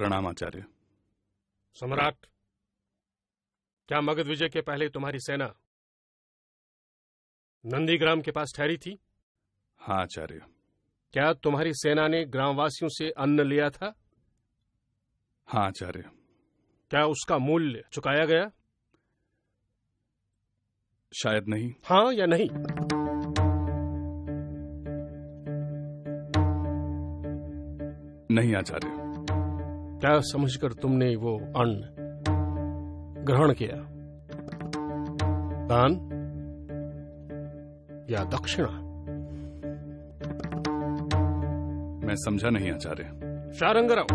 प्रणाम आचार्य। सम्राट, क्या मगध विजय के पहले तुम्हारी सेना नंदीग्राम के पास ठहरी थी? हाँ आचार्य। क्या तुम्हारी सेना ने ग्रामवासियों से अन्न लिया था? हाँ आचार्य। क्या उसका मूल्य चुकाया गया? शायद नहीं। हाँ या नहीं? नहीं आचार्य। क्या समझकर तुमने वो अन्न ग्रहण किया? दान या दक्षिणा? मैं समझा नहीं आचार्य। शारंगराव,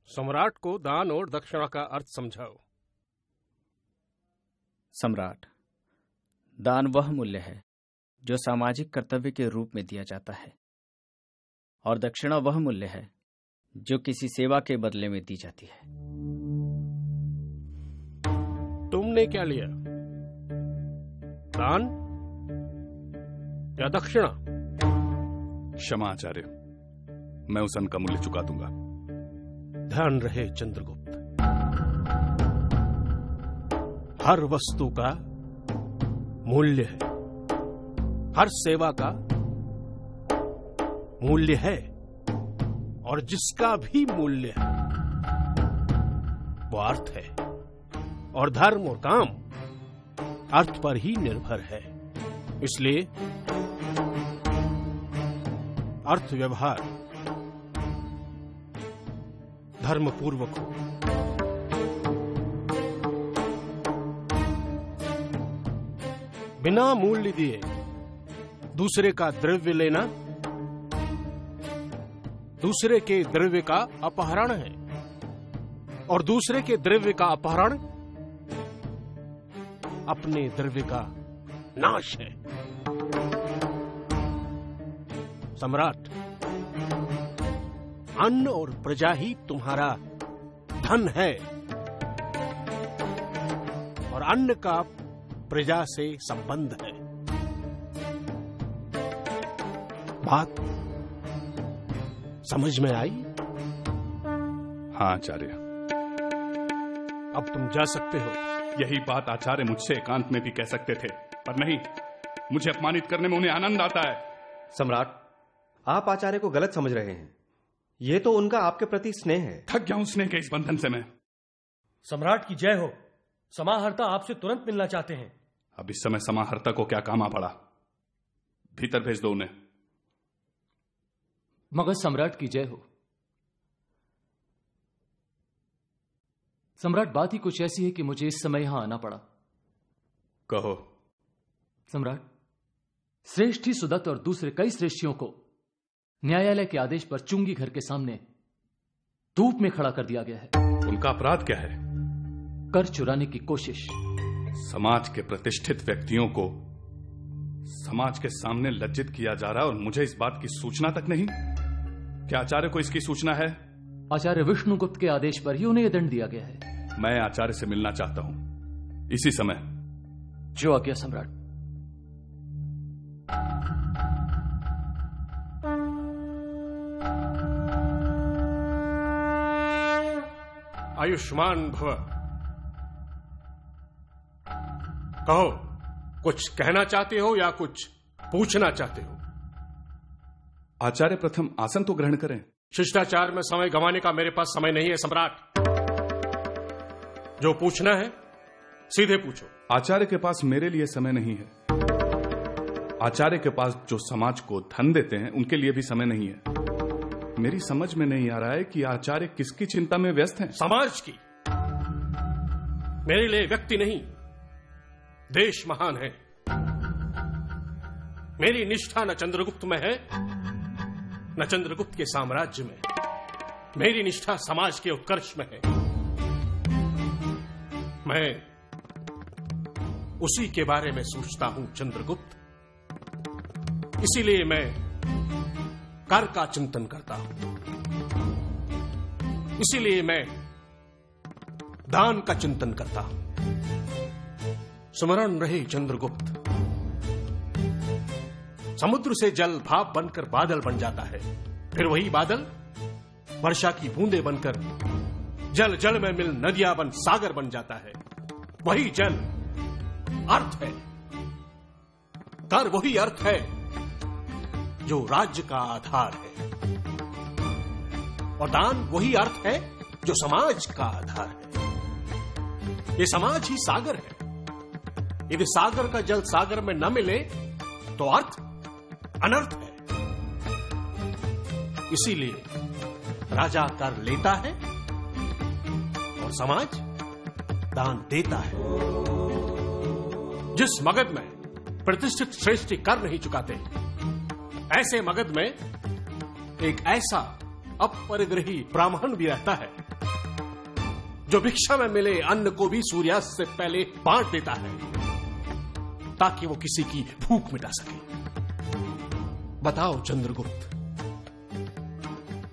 सम्राट को दान और दक्षिणा का अर्थ समझाओ। सम्राट, दान वह मूल्य है जो सामाजिक कर्तव्य के रूप में दिया जाता है, और दक्षिणा वह मूल्य है जो किसी सेवा के बदले में दी जाती है। तुमने क्या लिया? दान या दक्षिणा? क्षमा आचार्य, मैं उस अन्न का मूल्य चुका दूंगा। ध्यान रहे चंद्रगुप्त, हर वस्तु का मूल्य है, हर सेवा का मूल्य है, और जिसका भी मूल्य है वो अर्थ है, और धर्म और काम अर्थ पर ही निर्भर है। इसलिए अर्थ व्यवहार धर्मपूर्वक हो। बिना मूल्य दिए दूसरे का द्रव्य लेना दूसरे के द्रव्य का अपहरण है, और दूसरे के द्रव्य का अपहरण अपने द्रव्य का नाश है। सम्राट, अन्न और प्रजा ही तुम्हारा धन है, और अन्न का प्रजा से संबंध है। बात समझ में आई? हाँ आचार्य। अब तुम जा सकते हो। यही बात आचार्य मुझसे एकांत में भी कह सकते थे, पर नहीं, मुझे अपमानित करने में उन्हें आनंद आता है। सम्राट, आप आचार्य को गलत समझ रहे हैं। ये तो उनका आपके प्रति स्नेह है। थक गया हूं स्नेह के इस बंधन से मैं। सम्राट की जय हो। समाहर्ता आपसे तुरंत मिलना चाहते हैं। अब इस समय समाहर्ता को क्या काम आ पड़ा? भीतर भेज दो उन्हें। मगध सम्राट की जय हो। सम्राट, बात ही कुछ ऐसी है कि मुझे इस समय यहां आना पड़ा। कहो। सम्राट, श्रेष्ठी सुदत्त और दूसरे कई श्रेष्ठियों को न्यायालय के आदेश पर चुंगी घर के सामने धूप में खड़ा कर दिया गया है। उनका अपराध क्या है? कर चुराने की कोशिश। समाज के प्रतिष्ठित व्यक्तियों को समाज के सामने लज्जित किया जा रहा है, और मुझे इस बात की सूचना तक नहीं। क्या आचार्य को इसकी सूचना है? आचार्य विष्णुगुप्त के आदेश पर ही उन्हें यह दंड दिया गया है। मैं आचार्य से मिलना चाहता हूं इसी समय। जो आज्ञा सम्राट। आयुष्मान भव। कहो, कुछ कहना चाहते हो या कुछ पूछना चाहते हो? आचार्य, प्रथम आसन तो ग्रहण करें। शिष्टाचार में समय गंवाने का मेरे पास समय नहीं है सम्राट। जो पूछना है सीधे पूछो। आचार्य के पास मेरे लिए समय नहीं है। आचार्य के पास जो समाज को धन देते हैं उनके लिए भी समय नहीं है। मेरी समझ में नहीं आ रहा है कि आचार्य किसकी चिंता में व्यस्त हैं। समाज की। मेरे लिए व्यक्ति नहीं, देश महान है। मेरी निष्ठा न चंद्रगुप्त में है न चंद्रगुप्त के साम्राज्य में। मेरी निष्ठा समाज के उत्कर्ष में है। मैं उसी के बारे में सोचता हूं चंद्रगुप्त। इसीलिए मैं कर का चिंतन करता हूं। इसीलिए मैं दान का चिंतन करता हूं। स्मरण रहे चंद्रगुप्त, समुद्र से जल भाप बनकर बादल बन जाता है, फिर वही बादल वर्षा की बूंदें बनकर जल जल में मिल नदियां बन सागर बन जाता है। वही जल अर्थ है, कर वही अर्थ है जो राज्य का आधार है, और दान वही अर्थ है जो समाज का आधार है। ये समाज ही सागर है। यदि सागर का जल सागर में न मिले तो अर्थ अनर्थ है। इसीलिए राजा कर लेता है और समाज दान देता है। जिस मगध में प्रतिष्ठित श्रेष्ठी कर नहीं चुकाते, ऐसे मगध में एक ऐसा अपरिग्रही ब्राह्मण भी रहता है जो भिक्षा में मिले अन्न को भी सूर्यास्त से पहले बांट देता है ताकि वो किसी की भूख मिटा सके। बताओ चंद्रगुप्त,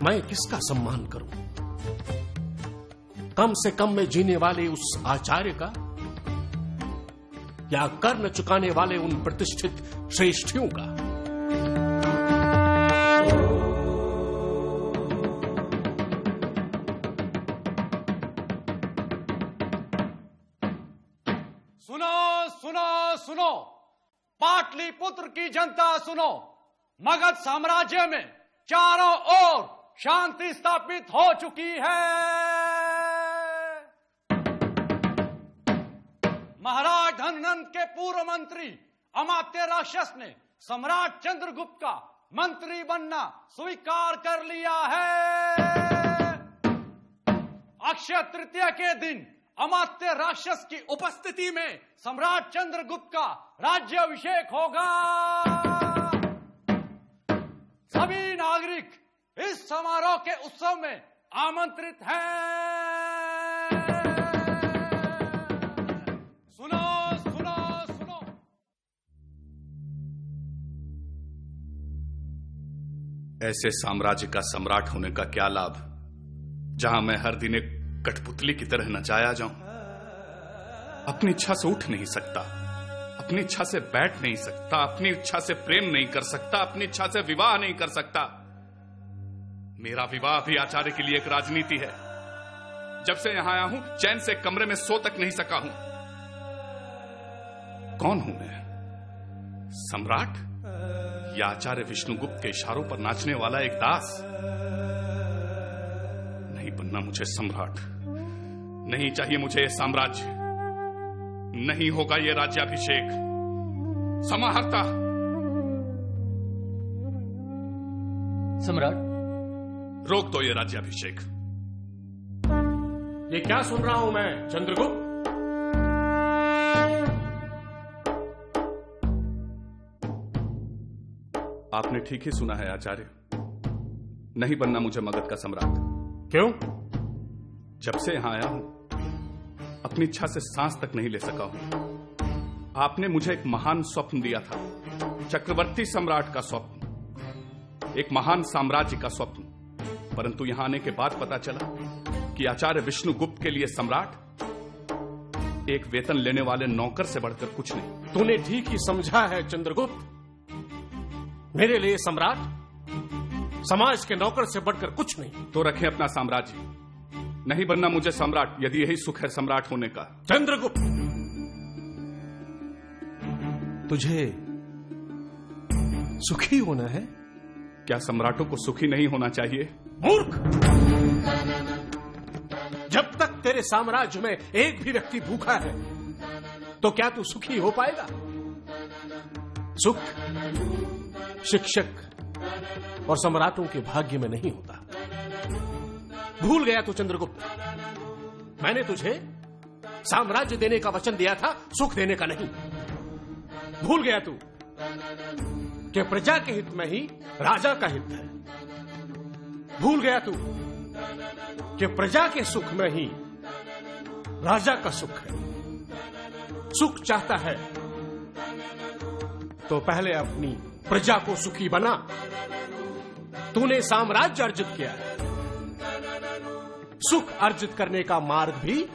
मैं किसका सम्मान करूं? कम से कम में जीने वाले उस आचार्य का, या कर न चुकाने वाले उन प्रतिष्ठित श्रेष्ठियों का? सुनो, पाटलिपुत्र की जनता सुनो, मगध साम्राज्य में चारों ओर शांति स्थापित हो चुकी है। महाराज धननंद के पूर्व मंत्री अमात्य राक्षस ने सम्राट चंद्रगुप्त का मंत्री बनना स्वीकार कर लिया है। अक्षय तृतीया के दिन अमात्य राक्षस की उपस्थिति में सम्राट चंद्रगुप्त का राज्याभिषेक होगा। सभी नागरिक इस समारोह के उत्सव में आमंत्रित हैं। सुनो सुनो सुनो। ऐसे साम्राज्य का सम्राट होने का क्या लाभ, जहां मैं हर दिन एक कठपुतली की तरह नचाया जाऊं। अपनी इच्छा से उठ नहीं सकता, अपनी इच्छा से बैठ नहीं सकता, अपनी इच्छा से प्रेम नहीं कर सकता, अपनी इच्छा से विवाह नहीं कर सकता। मेरा विवाह भी आचार्य के लिए एक राजनीति है। जब से यहां आया हूं, चैन से कमरे में सो तक नहीं सका हूं। कौन हूं मैं? सम्राट या आचार्य विष्णुगुप्त के इशारों पर नाचने वाला एक दास? नहीं बनना मुझे सम्राट, नहीं चाहिए मुझे यह साम्राज्य, नहीं होगा यह राज्याभिषेक। समाहर्ता। सम्राट, रोक दो ये राज्याभिषेक। ये क्या सुन रहा हूं मैं चंद्रगुप्त? आपने ठीक ही सुना है आचार्य, नहीं बनना मुझे मगध का सम्राट। क्यों? जब से यहां आया हूं, अपनी इच्छा से सांस तक नहीं ले सका हूं। आपने मुझे एक महान स्वप्न दिया था, चक्रवर्ती सम्राट का स्वप्न, एक महान साम्राज्य का स्वप्न। परंतु यहां आने के बाद पता चला कि आचार्य विष्णुगुप्त के लिए सम्राट एक वेतन लेने वाले नौकर से बढ़कर कुछ नहीं। तूने ठीक ही समझा है चंद्रगुप्त। मेरे लिए सम्राट समाज के नौकर से बढ़कर कुछ नहीं। तो रखें अपना साम्राज्य, नहीं बनना मुझे सम्राट, यदि यही सुख है सम्राट होने का। चंद्रगुप्त, तुझे सुखी होना है? क्या सम्राटों को सुखी नहीं होना चाहिए? मूर्ख! जब तक तेरे साम्राज्य में एक भी व्यक्ति भूखा है तो क्या तू सुखी हो पाएगा? सुख शिक्षक और सम्राटों के भाग्य में नहीं होता। भूल गया तू चंद्रगुप्त, मैंने तुझे साम्राज्य देने का वचन दिया था, सुख देने का नहीं। भूल गया तू कि प्रजा के हित में ही राजा का हित है। भूल गया तू कि प्रजा के सुख में ही राजा का सुख है। सुख चाहता है तो पहले अपनी प्रजा को सुखी बना। तूने साम्राज्य अर्जित किया है, सुख अर्जित करने का मार्ग भी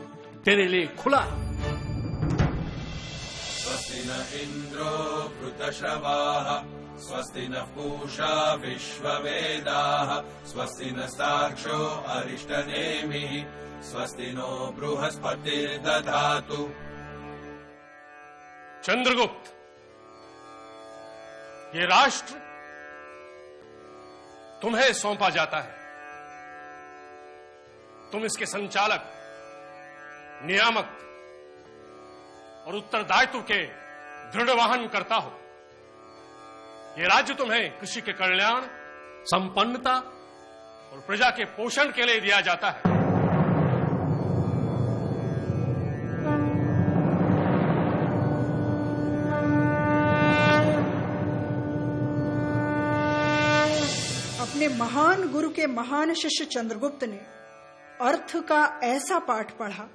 तेरे लिए खुला है। स्वस्ति न इंद्रो वृतश्रवाः स्वस्ति नः पूषा विश्ववेदाः स्वस्ति नस्तार्क्ष्यो अरिष्टनेमिः स्वस्ति नो बृहस्पतिर्दधातु। चंद्रगुप्त, ये राष्ट्र तुम्हें सौंपा जाता है। तुम इसके संचालक, नियामक और उत्तरदायित्व के दृढ़ वाहन करता हो। ये राज्य तुम्हें कृषि के कल्याण, संपन्नता और प्रजा के पोषण के लिए दिया जाता है। अपने महान गुरु के महान शिष्य चंद्रगुप्त ने अर्थ का ऐसा पाठ पढ़ा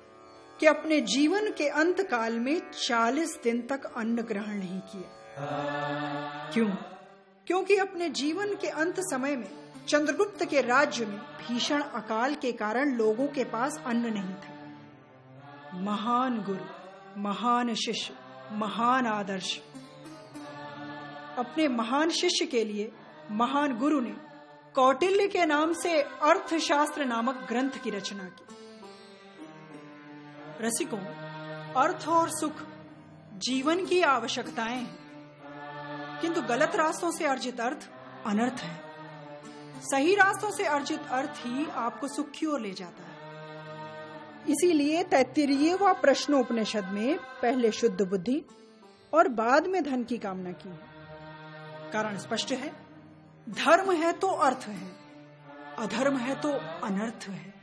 कि अपने जीवन के अंत काल में 40 दिन तक अन्न ग्रहण नहीं किया। क्यों? क्योंकि अपने जीवन के अंत समय में चंद्रगुप्त के राज्य में भीषण अकाल के कारण लोगों के पास अन्न नहीं था। महान गुरु, महान शिष्य, महान आदर्श। अपने महान शिष्य के लिए महान गुरु ने कौटिल्य के नाम से अर्थशास्त्र नामक ग्रंथ की रचना की। रसिकों, अर्थ और सुख जीवन की आवश्यकताएं हैं, किंतु गलत रास्तों से अर्जित अर्थ अनर्थ है। सही रास्तों से अर्जित अर्थ ही आपको सुख की ओर ले जाता है। इसीलिए 33वां प्रश्नोपनिषद में पहले शुद्ध बुद्धि और बाद में धन की कामना की है। कारण स्पष्ट है, धर्म है तो अर्थ है, अधर्म है तो अनर्थ है।